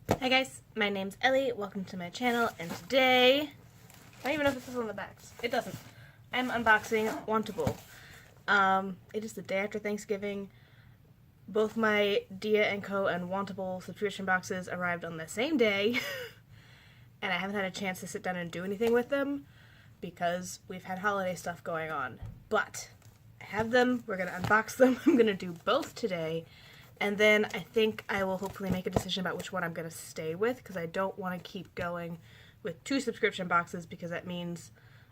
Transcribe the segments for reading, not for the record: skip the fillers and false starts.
Hi guys, my name's Ellie, welcome to my channel, and today, I don't even know if it says on the backs, it doesn't, I'm unboxing Wantable. It is the day after Thanksgiving. Both my Dia & Co. and Wantable subscription boxes arrived on the same day, and I haven't had a chance to sit down and do anything with them, because we've had holiday stuff going on. But, I have them, we're going to unbox them, I'm going to do both today. And then I think I will hopefully make a decision about which one I'm going to stay with, because I don't want to keep going with 2 subscription boxes, because that means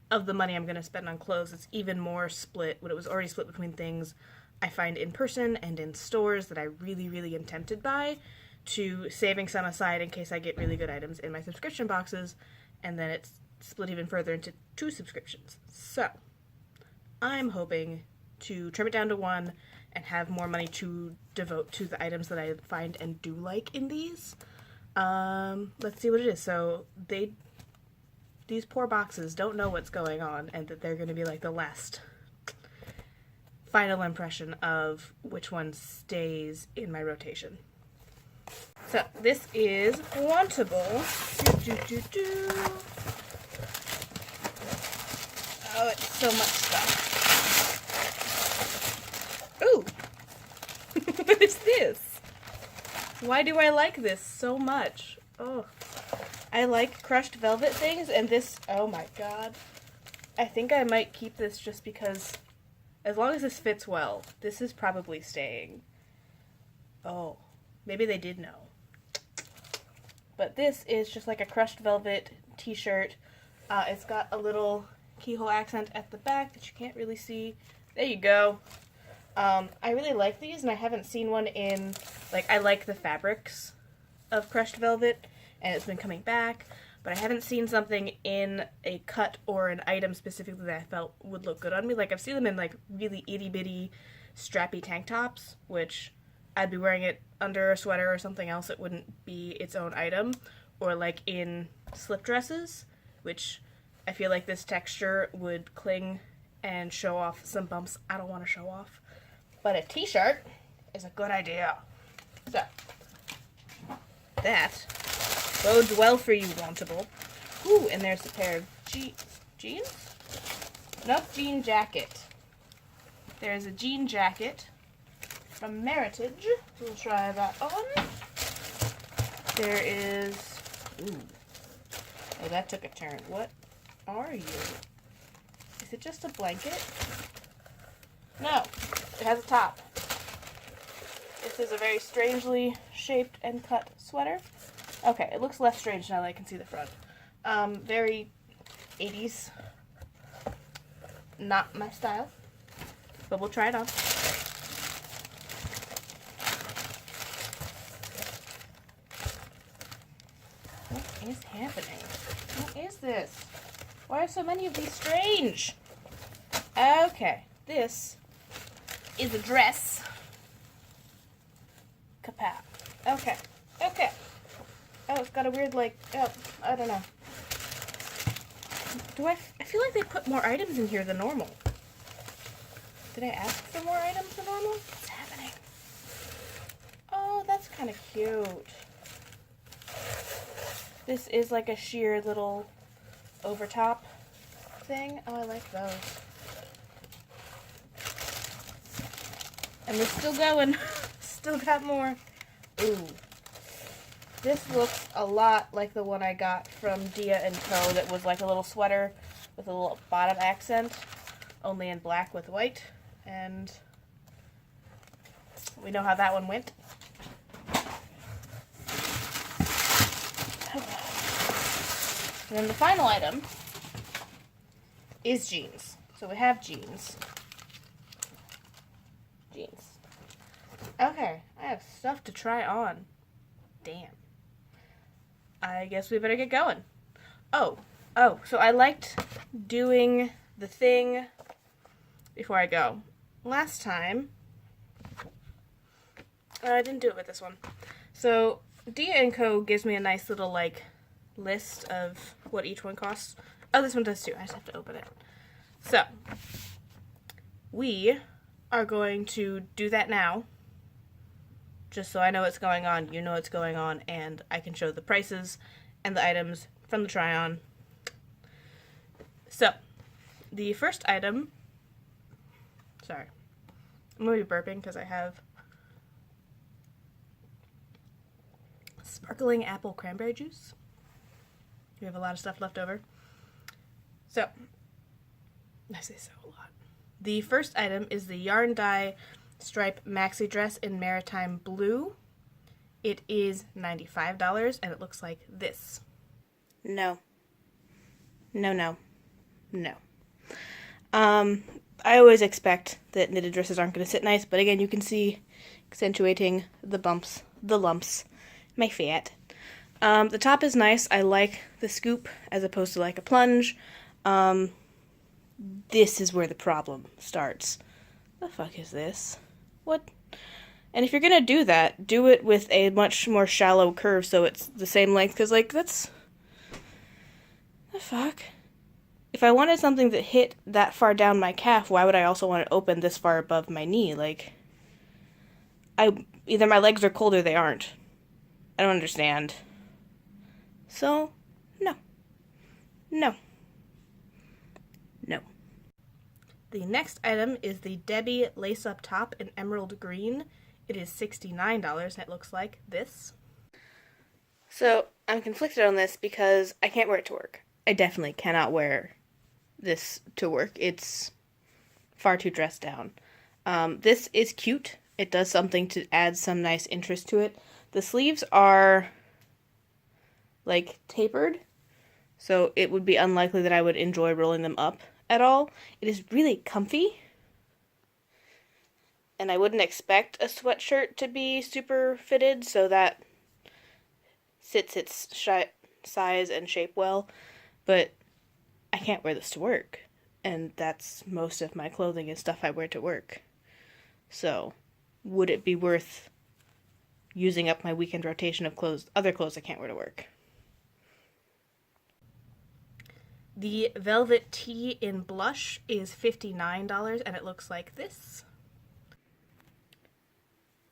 of the money I'm going to spend on clothes, it's even more split when it was already split between things I find in person and in stores that I really am tempted by, to saving some aside in case I get really good items in my subscription boxes, and then it's split even further into 2 subscriptions. So, I'm hoping to trim it down to 1 and have more money to devote to the items that I find and do like in these. Let's see what it is. So these poor boxes don't know what's going on, and that they're going to be like the last final impression of which one stays in my rotation. So this is Wantable. Oh, it's so much stuff. Ooh! What is this? Why do I like this so much? Oh, I like crushed velvet things, and this, oh my god. I think I might keep this just because, as long as this fits well, this is probably staying. Oh, maybe they did know. But this is just like a crushed velvet t-shirt. It's got a little keyhole accent at the back that you can't really see. There you go. I really like these, and I haven't seen one in, like, I like the fabrics of crushed velvet, and it's been coming back, but I haven't seen something in a cut or an item specifically that I felt would look good on me. Like, I've seen them in, like, really itty-bitty strappy tank tops, which I'd be wearing it under a sweater or something else. It wouldn't be its own item, or, like, in slip dresses, which I feel like this texture would cling and show off some bumps I don't want to show off. But a t-shirt is a good idea. So, that bodes well for you, Wantable. Ooh, and there's a pair of jeans? Nope, jean jacket. There's a jean jacket from Meritage. We'll try that on. There is, ooh. Oh, that took a turn. What are you? Is it just a blanket? No. It has a top. This is a very strangely shaped and cut sweater. Okay, it looks less strange now that I can see the front. Very 80s. Not my style. But we'll try it on. What is happening? What is this? Why are so many of these strange? Okay, this is a dress. Kapow. Okay. Okay. Oh, it's got a weird, like, oh, I don't know. I feel like they put more items in here than normal. Did I ask for more items than normal? What's happening? Oh, that's kind of cute. This is like a sheer little overtop thing. Oh, I like those. And we're still going. Still got more. Ooh. This looks a lot like the one I got from Dia & Co. that was like a little sweater with a little bottom accent, only in black with white. And we know how that one went. And then the final item is jeans. So we have jeans. Okay, I have stuff to try on. Damn. I guess we better get going. Oh, so I liked doing the thing before I go. Last time, I didn't do it with this one. So, Dia & Co. gives me a nice little, like, list of what each one costs. Oh, this one does too. I just have to open it. So, we are going to do that now. just so I know what's going on, you know what's going on, and I can show the prices and the items from the try-on. So, the first item, sorry, I'm going to be burping because I have sparkling apple cranberry juice. We have a lot of stuff left over. So, I say so a lot. The first item is the yarn dye stripe maxi dress in maritime blue. It is $95 and it looks like this. No. No, no. No. I always expect that knitted dresses aren't going to sit nice, but again, you can see accentuating the bumps, the lumps, my fat. The top is nice. I like the scoop as opposed to like a plunge. This is where the problem starts. The fuck is this? What? And if you're gonna do that, do it with a much more shallow curve so it's the same length, because, like, that's... The fuck? If I wanted something that hit that far down my calf, why would I also want it open this far above my knee? Like, either my legs are cold or they aren't. I don't understand. So, no. No. No. The next item is the Debbie lace-up top in emerald green. It is $69, and it looks like this. So, I'm conflicted on this because I can't wear it to work. I definitely cannot wear this to work. It's far too dressed down. This is cute. It does something to add some nice interest to it. The sleeves are, like, tapered, so it would be unlikely that I would enjoy rolling them up at all. It is really comfy, and I wouldn't expect a sweatshirt to be super fitted, so that fits its size and shape well, but I can't wear this to work, and that's most of my clothing is stuff I wear to work. So, would it be worth using up my weekend rotation of clothes, other clothes I can't wear to work? The velvet tee in blush is $59, and it looks like this.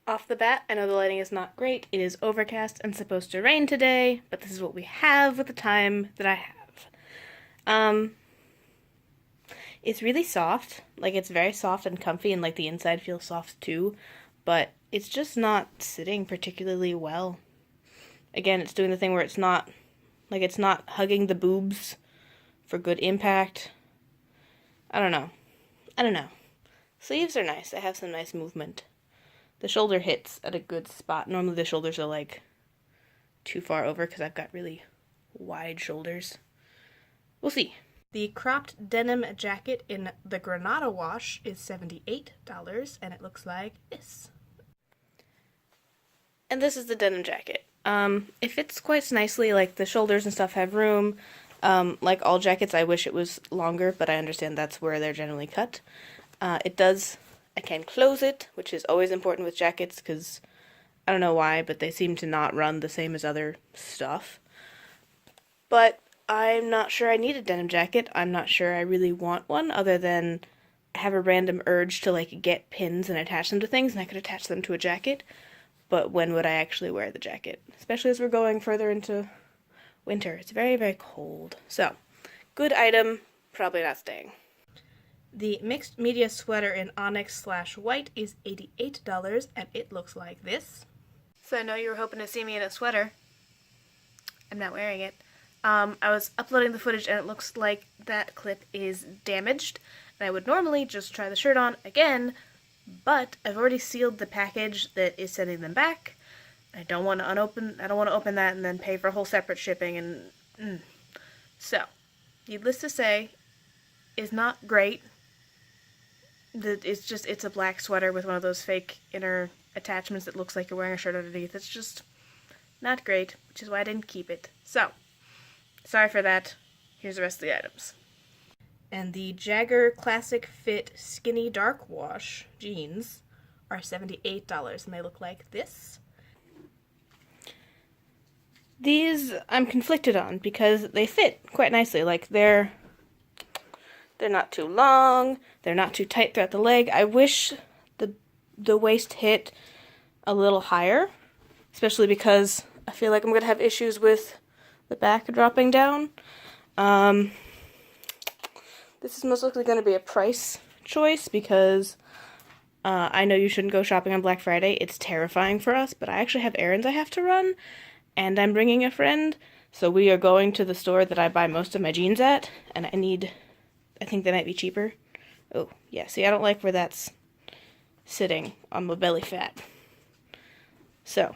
Off the bat, I know the lighting is not great. It is overcast and supposed to rain today, but this is what we have with the time that I have. It's really soft. Like, it's very soft and comfy, and, like, the inside feels soft too, but it's just not sitting particularly well. Again, it's doing the thing where it's not hugging the boobs for good impact. I don't know. Sleeves are nice. They have some nice movement. The shoulder hits at a good spot. Normally the shoulders are, like, too far over because I've got really wide shoulders. We'll see. The cropped denim jacket in the Granada wash is $78, and it looks like this. And this is the denim jacket. It fits quite nicely. Like, the shoulders and stuff have room. Like all jackets, I wish it was longer, but I understand that's where they're generally cut. I can close it, which is always important with jackets, because I don't know why, but they seem to not run the same as other stuff. But I'm not sure I need a denim jacket. I'm not sure I really want one, other than I have a random urge to, like, get pins and attach them to things, and I could attach them to a jacket. But when would I actually wear the jacket? Especially as we're going further into winter. It's very, very cold. So, good item, probably not staying. The mixed media sweater in onyx/white is $88, and it looks like this. So I know you were hoping to see me in a sweater. I'm not wearing it. I was uploading the footage, and it looks like that clip is damaged. And I would normally just try the shirt on again, but I've already sealed the package that is sending them back. I don't want to open that and then pay for a whole separate shipping, and So, needless to say, is not great. It's a black sweater with one of those fake inner attachments that looks like you're wearing a shirt underneath. It's just not great, which is why I didn't keep it. So, sorry for that. Here's the rest of the items. And the Jagger Classic Fit Skinny Dark Wash jeans are $78, and they look like this. These I'm conflicted on because they fit quite nicely. Like, they're not too long, they're not too tight throughout the leg. I wish the waist hit a little higher, especially because I feel like I'm going to have issues with the back dropping down. This is most likely going to be a price choice because I know you shouldn't go shopping on Black Friday. It's terrifying for us, but I actually have errands I have to run, and I'm bringing a friend, so we are going to the store that I buy most of my jeans at, and I think they might be cheaper. Oh, yeah, see, I don't like where that's sitting on my belly fat. So,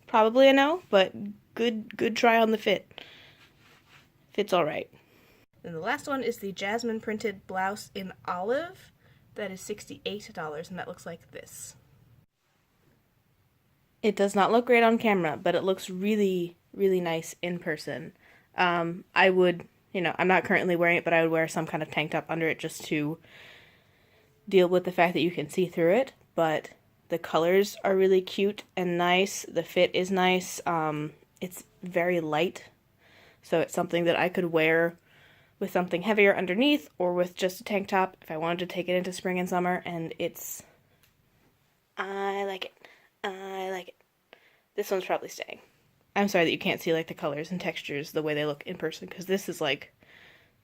probably a no, but good try on the fit. Fits alright. And the last one is the jasmine printed blouse in olive. That is $68, and that looks like this. It does not look great on camera, but it looks really, really nice in person. I would, I'm not currently wearing it, but I would wear some kind of tank top under it just to deal with the fact that you can see through it. But the colors are really cute and nice. The fit is nice. It's very light, so it's something that I could wear with something heavier underneath or with just a tank top if I wanted to take it into spring and summer, and I like it. I like it. This one's probably staying. I'm sorry that you can't see like the colors and textures the way they look in person, because this is like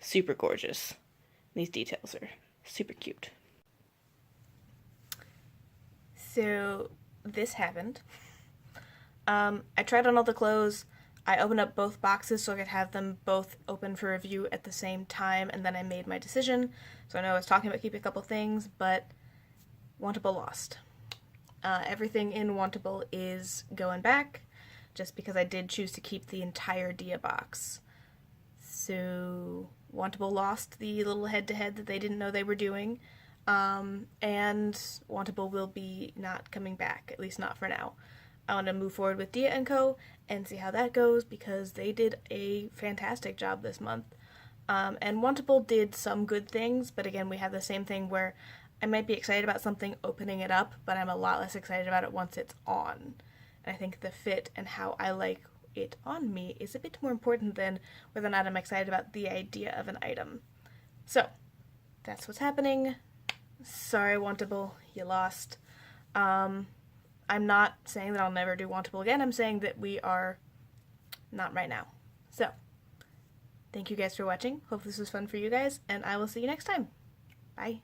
super gorgeous. These details are super cute. So this happened. I tried on all the clothes. I opened up both boxes so I could have them both open for review at the same time, and then I made my decision. So I know I was talking about keeping a couple things, but Wantable lost. Everything in Wantable is going back, just because I did choose to keep the entire Dia box. So Wantable lost the little head-to-head that they didn't know they were doing, and Wantable will be not coming back, at least not for now. I want to move forward with Dia & Co. and see how that goes, because they did a fantastic job this month. And Wantable did some good things, but again, we have the same thing where I might be excited about something opening it up, but I'm a lot less excited about it once it's on. And I think the fit and how I like it on me is a bit more important than whether or not I'm excited about the idea of an item. So, that's what's happening. Sorry, Wantable, you lost. I'm not saying that I'll never do Wantable again. I'm saying that we are not right now. So, thank you guys for watching. Hope this was fun for you guys, and I will see you next time. Bye.